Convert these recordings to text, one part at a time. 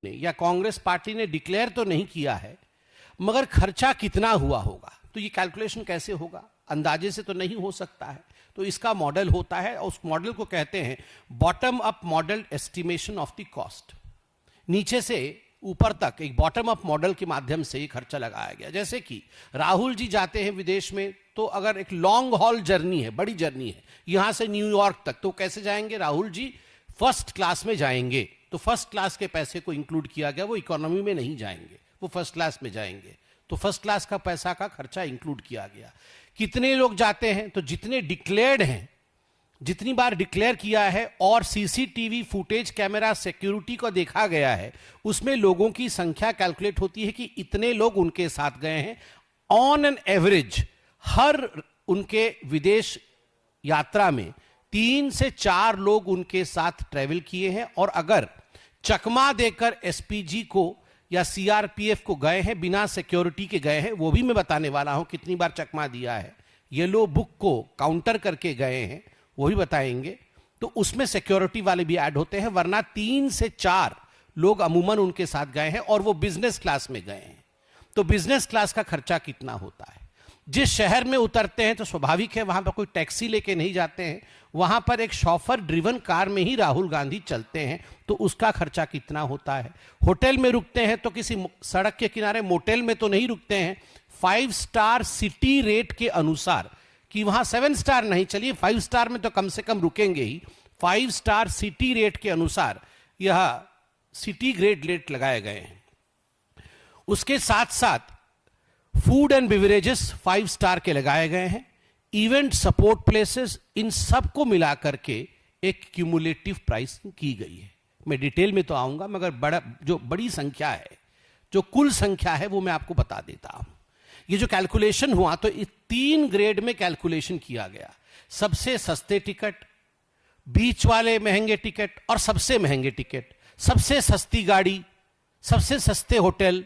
ने या कांग्रेस पार्टी ने डिक्लेयर तो नहीं किया है, मगर खर्चा कितना हुआ होगा, तो ये कैलकुलेशन कैसे होगा? अंदाजे से तो नहीं हो सकता है। तो इसका मॉडल होता है और उस मॉडल को कहते हैं bottom up model estimation of the cost. नीचे से ऊपर तक एक बॉटम अप मॉडल के माध्यम से ये खर्चा लगाया गया। जैसे कि राहुल जी जाते हैं विदेश में, तो अगर एक लॉन्ग हॉल जर्नी है, बड़ी जर्नी है यहां से न्यूयॉर्क तक, तो कैसे जाएंगे? राहुल जी फर्स्ट क्लास में जाएंगे, तो फर्स्ट क्लास के पैसे को इंक्लूड किया गया, वो इकोनॉमी में नहीं जाएंगे, वो फर्स्ट क्लास में जाएंगे, तो फर्स्ट क्लास का पैसा का खर्चा इंक्लूड किया गया। कितने लोग जाते हैं? तो जितने डिक्लेयर्ड हैं, जितनी बार डिक्लेयर किया है और सीसीटीवी फुटेज कैमरा सिक्योरिटी को देखा गया है, उसमें लोगों की संख्या कैलकुलेट होती है कि इतने लोग उनके साथ गए हैं। ऑन एन एवरेज हर उनके विदेश यात्रा में 3 से 4 लोग उनके साथ ट्रेवल किए हैं, और अगर चकमा देकर एसपीजी को या सीआरपीएफ को गए हैं, बिना सिक्योरिटी के गए हैं, वो भी मैं बताने वाला हूं कितनी बार चकमा दिया है, येलो बुक को काउंटर करके गए हैं, वो भी बताएंगे, तो उसमें सिक्योरिटी वाले भी ऐड होते हैं। वरना 3 से 4 लोग अमूमन उनके साथ गए हैं और वो बिजनेस क्लास में गए हैं। तो बिजनेस क्लास का खर्चा कितना होता है? जिस शहर में उतरते हैं तो स्वाभाविक है वहां पर कोई टैक्सी लेके नहीं जाते हैं, वहां पर एक शॉफर ड्रिवन कार में ही राहुल गांधी चलते हैं, तो उसका खर्चा कितना होता है? होटल में रुकते हैं तो किसी सड़क के किनारे मोटेल में तो नहीं रुकते हैं, 5 स्टार सिटी रेट के अनुसार, कि वहां 7 स्टार नहीं, चलिए 5 स्टार में तो कम से कम रुकेंगे ही, 5 स्टार सिटी रेट के अनुसार यह सिटी ग्रेड रेट लगाए गए हैं। उसके साथ साथ फूड एंड बिवरेजेस 5 स्टार के लगाए गए हैं, इवेंट सपोर्ट प्लेसेस, इन सब को मिलाकर के एक क्यूमुलेटिव प्राइसिंग की गई है। मैं डिटेल में तो आऊंगा, मगर जो बड़ी संख्या है, जो कुल संख्या है, वो मैं आपको बता देता हूं। ये जो कैलकुलेशन हुआ, तो इस 3 ग्रेड में कैलकुलेशन किया गया। सबसे सस्ते टिकट, बीच वाले महंगे टिकट और सबसे महंगे टिकट, सबसे सस्ती गाड़ी, सबसे सस्ते होटल,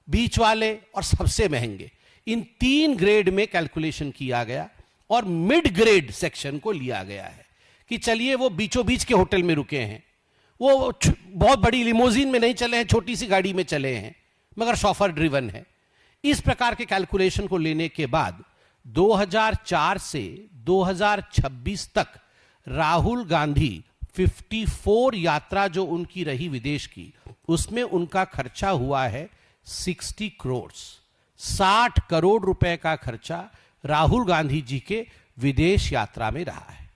बीच वाले और सबसे महंगे, इन 3 ग्रेड में कैलकुलेशन किया गया। और मिड ग्रेड सेक्शन को लिया गया है कि चलिए वो बीचों बीच के होटल में रुके हैं, वो बहुत बड़ी लिमोजिन में नहीं चले हैं, छोटी सी गाड़ी में चले हैं, मगर शॉफर ड्रिवन है। इस प्रकार के कैलकुलेशन को लेने के बाद 2004 से 2026 तक राहुल गांधी 54 यात्रा जो उनकी रही विदेश की, उसमें उनका खर्चा हुआ है 60 करोड़, 60 करोड़ रुपए का खर्चा राहुल गांधी जी के विदेश यात्रा में रहा है।